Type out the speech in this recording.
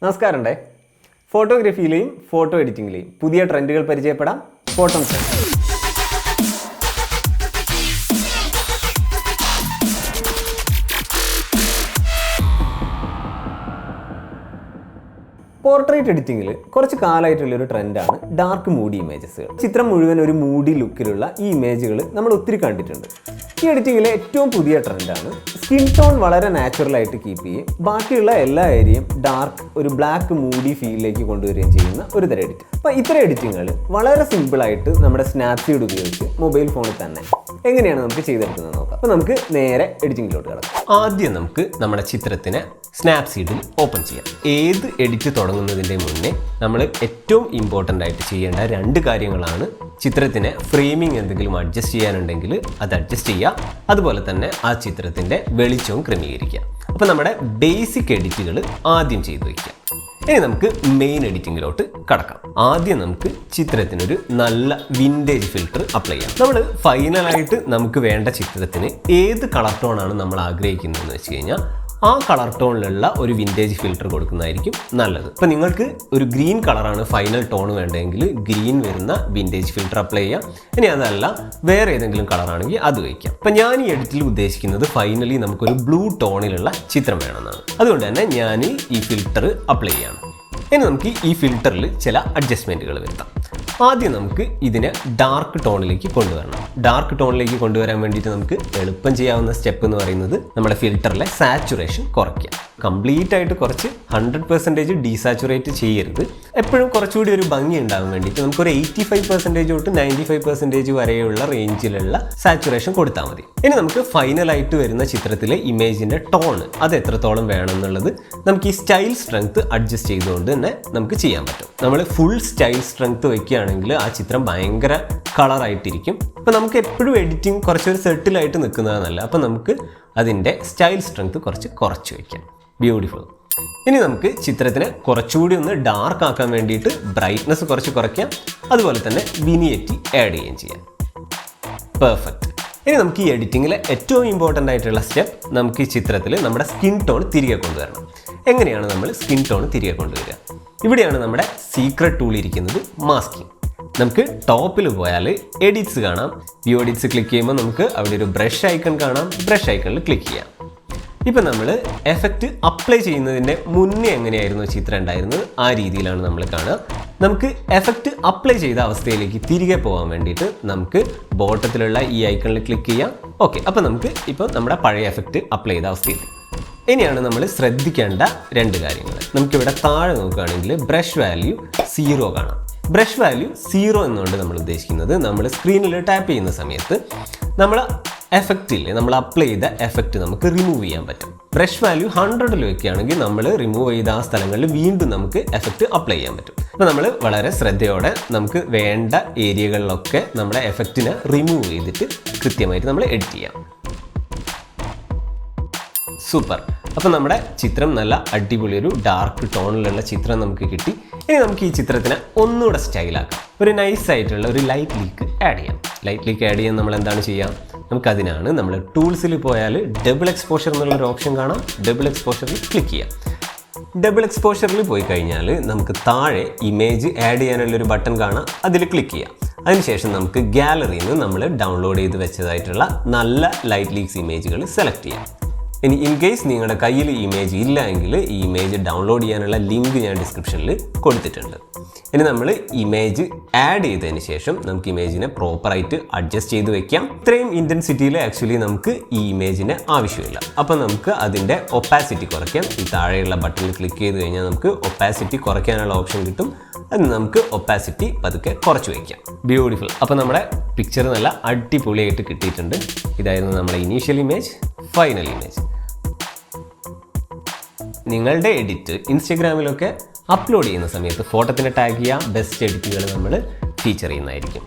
നമസ്കാരമുണ്ടേ. ഫോട്ടോഗ്രാഫിയിലെയും photo എഡിറ്റിംഗിലെയും പുതിയ ട്രെൻഡുകൾ പരിചയപ്പെടാം. ഫോട്ടോ പോർട്രേറ്റ് എഡിറ്റിംഗിൽ കുറച്ച് കാലമായിട്ടുള്ളൊരു ട്രെൻഡാണ് ഡാർക്ക് മൂഡി ഇമേജസുകൾ. ചിത്രം മുഴുവൻ ഒരു മൂഡി ലുക്കിലുള്ള ഈ ഇമേജുകൾ നമ്മൾ ഒത്തിരി കണ്ടിട്ടുണ്ട്. ഈ എഡിറ്റിംഗിലെ ഏറ്റവും പുതിയ ട്രെൻഡാണ് സ്കിൻ ടോൺ വളരെ നാച്ചുറലായിട്ട് കീപ്പ് ചെയ്യുകയും ബാക്കിയുള്ള എല്ലാ ഏരിയയും ഡാർക്ക് ഒരു ബ്ലാക്ക് മൂഡി ഫീലിലേക്ക് കൊണ്ടുവരികയും ചെയ്യുന്ന ഒരു തരം എഡിറ്റിംഗ്. അപ്പോൾ ഇത്തരം എഡിറ്റിങ്ങുകൾ വളരെ സിമ്പിളായിട്ട് നമ്മുടെ സ്നാപ്സീഡ് ഉപയോഗിച്ച് മൊബൈൽ ഫോണിൽ തന്നെ എങ്ങനെയാണ് നമുക്ക് ചെയ്തെടുക്കുന്നത് നോക്കാം. അപ്പോൾ നമുക്ക് നേരെ എഡിറ്റിങ്ങിലോട്ട് കിടക്കാം. ആദ്യം നമുക്ക് നമ്മുടെ ചിത്രത്തിനെ സ്നാപ്സീഡിൽ ഓപ്പൺ ചെയ്യാം. ഏത് എഡിറ്റ് തുടങ്ങുന്നതിൻ്റെ മുന്നേ നമ്മൾ ഏറ്റവും ഇമ്പോർട്ടൻ്റ് ആയിട്ട് ചെയ്യേണ്ട രണ്ട് കാര്യങ്ങളാണ്. ചിത്രത്തിന് ഫ്രെയിമിംഗ് എന്തെങ്കിലും അഡ്ജസ്റ്റ് ചെയ്യാനുണ്ടെങ്കിൽ അത് അഡ്ജസ്റ്റ് ചെയ്യുക, അതുപോലെ തന്നെ ആ ചിത്രത്തിൻ്റെ വെളിച്ചവും ക്രമീകരിക്കുക. അപ്പോൾ നമ്മുടെ ബേസിക് എഡിറ്റുകൾ ആദ്യം ചെയ്തു വയ്ക്കുക. ഇനി നമുക്ക് മെയിൻ എഡിറ്റിങ്ങിലോട്ട് കടക്കാം. ആദ്യം നമുക്ക് ചിത്രത്തിനൊരു നല്ല വിൻറ്റേജ് ഫിൽറ്റർ അപ്ലൈ ചെയ്യാം. നമ്മൾ ഫൈനലായിട്ട് നമുക്ക് വേണ്ട ചിത്രത്തിന് ഏത് കളർ ടോണാണ് നമ്മൾ ആഗ്രഹിക്കുന്നതെന്ന് വെച്ച് കഴിഞ്ഞാൽ ആ കളർ ടോണിലുള്ള ഒരു വിൻറ്റേജ് ഫിൽറ്റർ കൊടുക്കുന്നതായിരിക്കും നല്ലത്. ഇപ്പം നിങ്ങൾക്ക് ഒരു ഗ്രീൻ കളറാണ് ഫൈനൽ ടോൺ വേണ്ടതെങ്കിൽ ഗ്രീൻ വരുന്ന വിൻറ്റേജ് ഫിൽറ്റർ അപ്ലൈ ചെയ്യാം. ഇനി അതല്ല വേറെ ഏതെങ്കിലും കളറാണെങ്കിൽ അത് വയ്ക്കാം. അപ്പം ഞാൻ ഈ എഡിറ്റിൽ ഉദ്ദേശിക്കുന്നത് ഫൈനലി നമുക്കൊരു ബ്ലൂ ടോണിലുള്ള ചിത്രം വേണമെന്നാണ്. അതുകൊണ്ട് തന്നെ ഞാൻ ഈ ഫിൽറ്റർ അപ്ലൈ ചെയ്യണം. ഇനി നമുക്ക് ഈ ഫിൽറ്ററിൽ ചില അഡ്ജസ്റ്റ്മെൻറ്റുകൾ വരുത്താം. ആദ്യം നമുക്ക് ഇതിനെ ഡാർക്ക് ടോണിലേക്ക് കൊണ്ടുവരണം. ഡാർക്ക് ടോണിലേക്ക് കൊണ്ടുവരാൻ വേണ്ടിയിട്ട് നമുക്ക് എളുപ്പം ചെയ്യാവുന്ന സ്റ്റെപ്പ് എന്ന് പറയുന്നത് നമ്മുടെ ഫിൽറ്ററിലെ സാച്ചുറേഷൻ കുറയ്ക്കുക. കംപ്ലീറ്റ് ആയിട്ട് കുറച്ച് 100% ഡീസാച്ചുറേറ്റ് ചെയ്യരുത്. എപ്പോഴും കുറച്ചുകൂടി ഒരു ഭംഗി ഉണ്ടാകാൻ വേണ്ടിയിട്ട് നമുക്കൊരു 85% തൊട്ട് 95% വരെയുള്ള റേഞ്ചിലുള്ള സാച്ചുറേഷൻ കൊടുത്താൽ മതി. ഇനി നമുക്ക് ഫൈനലായിട്ട് വരുന്ന ചിത്രത്തിലെ ഇമേജിൻ്റെ ടോൺ അത് എത്രത്തോളം വേണം എന്നുള്ളത് നമുക്ക് ഈ സ്റ്റൈൽ സ്ട്രെങ്ത് അഡ്ജസ്റ്റ് ചെയ്തുകൊണ്ട് തന്നെ നമുക്ക് ചെയ്യാൻ പറ്റും. നമ്മൾ ഫുൾ സ്റ്റൈൽ സ്ട്രെങ്ത് വയ്ക്കുകയാണെങ്കിൽ ആ ചിത്രം ഭയങ്കര കളറായിട്ടിരിക്കും. അപ്പോൾ നമുക്ക് എപ്പോഴും എഡിറ്റിംഗ് കുറച്ചൊരു സെറ്റിലായിട്ട് നിൽക്കുന്നതാണ് നല്ലത്. അപ്പോൾ നമുക്ക് അതിൻ്റെ സ്റ്റൈൽ സ്ട്രെങ്ത് കുറച്ച് വയ്ക്കാം. ബ്യൂട്ടിഫുൾ. ഇനി നമുക്ക് ചിത്രത്തിനെ കുറച്ചുകൂടി ഒന്ന് ഡാർക്ക് ആക്കാൻ വേണ്ടിയിട്ട് ബ്രൈറ്റ്നസ് കുറച്ച് കുറയ്ക്കാം, അതുപോലെ തന്നെ വിനിയറ്റി ആഡ് ചെയ്യുകയും ചെയ്യാം. പെർഫെക്റ്റ്. ഇനി നമുക്ക് ഈ എഡിറ്റിങ്ങിലെ ഏറ്റവും ഇമ്പോർട്ടൻ്റ് ആയിട്ടുള്ള സ്റ്റെപ്പ് നമുക്ക് ഈ ചിത്രത്തിൽ നമ്മുടെ സ്കിൻ ടോൺ തിരികെ കൊണ്ടുവരണം. എങ്ങനെയാണ് നമ്മൾ സ്കിൻ ടോൺ തിരികെ കൊണ്ടുവരിക? ഇവിടെയാണ് നമ്മുടെ സീക്രട്ട് ടൂൾ ഇരിക്കുന്നത്, മാസ്കിങ്. നമുക്ക് ടോപ്പിൽ പോയാൽ എഡിറ്റ്സ് കാണാം. വ്യൂ എഡിറ്റ്സ് ക്ലിക്ക് ചെയ്യുമ്പോൾ നമുക്ക് അവിടെ ഒരു ബ്രഷ് ഐക്കൺ കാണാം. ബ്രഷ് ഐക്കണിൽ ക്ലിക്ക് ചെയ്യാം. ഇപ്പം നമ്മൾ എഫക്റ്റ് അപ്ലൈ ചെയ്യുന്നതിൻ്റെ മുന്നേ എങ്ങനെയായിരുന്നു ചിത്രം ഉണ്ടായിരുന്നത് ആ രീതിയിലാണ് നമ്മൾ കാണുക. നമുക്ക് എഫക്റ്റ് അപ്ലൈ ചെയ്ത അവസ്ഥയിലേക്ക് തിരികെ പോകാൻ വേണ്ടിയിട്ട് നമുക്ക് ബോട്ടത്തിലുള്ള ഈ ഐക്കണിൽ ക്ലിക്ക് ചെയ്യാം. ഓക്കെ, അപ്പോൾ നമുക്ക് ഇപ്പോൾ നമ്മുടെ പഴയ എഫക്റ്റ് അപ്ലൈ ചെയ്ത അവസ്ഥയിൽ. ഇനിയാണ് നമ്മൾ ശ്രദ്ധിക്കേണ്ട രണ്ട് കാര്യങ്ങൾ. നമുക്കിവിടെ താഴെ നോക്കുകയാണെങ്കിൽ ബ്രഷ് വാല്യൂ 0 കാണാം. ബ്രഷ് വാല്യൂ 0 എന്നുകൊണ്ട് നമ്മൾ ഉദ്ദേശിക്കുന്നത് നമ്മൾ സ്ക്രീനിൽ ടാപ്പ് ചെയ്യുന്ന സമയത്ത് നമ്മൾ എഫക്റ്റിൽ നമ്മൾ അപ്ലൈ ചെയ്ത എഫക്റ്റ് നമുക്ക് റിമൂവ് ചെയ്യാൻ പറ്റും. ബ്രഷ് വാല്യൂ 100 വയ്ക്കുകയാണെങ്കിൽ നമ്മൾ റിമൂവ് ചെയ്ത ആ സ്ഥലങ്ങളിൽ വീണ്ടും നമുക്ക് എഫക്റ്റ് അപ്ലൈ ചെയ്യാൻ പറ്റും. അപ്പോൾ നമ്മൾ വളരെ ശ്രദ്ധയോടെ നമുക്ക് വേണ്ട ഏരിയകളിലൊക്കെ നമ്മുടെ എഫക്റ്റിനെ റിമൂവ് ചെയ്തിട്ട് കൃത്യമായിട്ട് നമ്മൾ എഡിറ്റ് ചെയ്യാം. സൂപ്പർ. അപ്പോൾ നമ്മുടെ ചിത്രം നല്ല അടിപൊളി ഒരു ഡാർക്ക് ടോണിലുള്ള ചിത്രം നമുക്ക് കിട്ടി. ഇനി നമുക്ക് ഈ ചിത്രത്തിനെ ഒന്നുകൂടെ സ്റ്റൈലാക്കാം. ഒരു നൈസായിട്ടുള്ള ഒരു ലൈറ്റ് ലീക്ക് ആഡ് ചെയ്യാം. ലൈറ്റ് ലീക്ക് ആഡ് ചെയ്യാൻ നമ്മൾ എന്താണ് ചെയ്യുക? നമുക്കതിനാണ് നമ്മൾ ടൂൾസിൽ പോയാൽ ഡബിൾ എക്സ്പോഷർ എന്നുള്ളൊരു ഓപ്ഷൻ കാണാം. ഡബിൾ എക്സ്പോഷറിൽ ക്ലിക്ക് ചെയ്യാം. ഡബിൾ എക്സ്പോഷറിൽ പോയി കഴിഞ്ഞാൽ നമുക്ക് താഴെ ഇമേജ് ആഡ് ചെയ്യാനുള്ളൊരു ബട്ടൺ കാണാം. അതിൽ ക്ലിക്ക് ചെയ്യാം. അതിനുശേഷം നമുക്ക് ഗാലറിയിൽ നിന്ന് നമ്മൾ ഡൗൺലോഡ് ചെയ്ത് വെച്ചതായിട്ടുള്ള നല്ല ലൈറ്റ് ലീക്സ് ഇമേജുകൾ സെലക്ട് ചെയ്യാം. ഇനി ഇൻ കേസ് നിങ്ങളുടെ കയ്യിൽ ഇമേജ് ഇല്ല എങ്കിൽ ഈ ഇമേജ് ഡൗൺലോഡ് ചെയ്യാനുള്ള ലിങ്ക് ഞാൻ ഡിസ്ക്രിപ്ഷനിൽ കൊടുത്തിട്ടുണ്ട്. ഇനി നമ്മൾ ഇമേജ് ആഡ് ചെയ്തതിന് ശേഷം നമുക്ക് ഇമേജിനെ പ്രോപ്പറായിട്ട് അഡ്ജസ്റ്റ് ചെയ്ത് വെക്കാം. ഇത്രയും ഇൻറ്റൻസിറ്റിയിൽ ആക്ച്വലി നമുക്ക് ഈ ഇമേജിന് ആവശ്യമില്ല. അപ്പോൾ നമുക്ക് അതിൻ്റെ ഒപ്പാസിറ്റി കുറയ്ക്കാം. ഈ താഴെയുള്ള ബട്ടണിൽ ക്ലിക്ക് ചെയ്ത് കഴിഞ്ഞാൽ നമുക്ക് ഒപ്പാസിറ്റി കുറയ്ക്കാനുള്ള ഓപ്ഷൻ കിട്ടും. അത് നമുക്ക് ഒപ്പാസിറ്റി പതുക്കെ കുറച്ച് വയ്ക്കാം. ബ്യൂട്ടിഫുൾ. അപ്പോൾ നമ്മുടെ പിക്ചർ നല്ല അടിപൊളിയായിട്ട് കിട്ടിയിട്ടുണ്ട്. ഇതായിരുന്നു നമ്മുടെ ഇനീഷ്യൽ ഇമേജ്, ഫൈനൽ ഇമേജ്. നിങ്ങളുടെ എഡിറ്റ് ഇൻസ്റ്റഗ്രാമിലൊക്കെ അപ്ലോഡ് ചെയ്യുന്ന സമയത്ത് ഫോട്ടോത്തിനെ ടാഗ് ചെയ്യുക. ബെസ്റ്റ് എഡിറ്റുകൾ നമ്മൾ ഫീച്ചർ ചെയ്യുന്നതായിരിക്കും.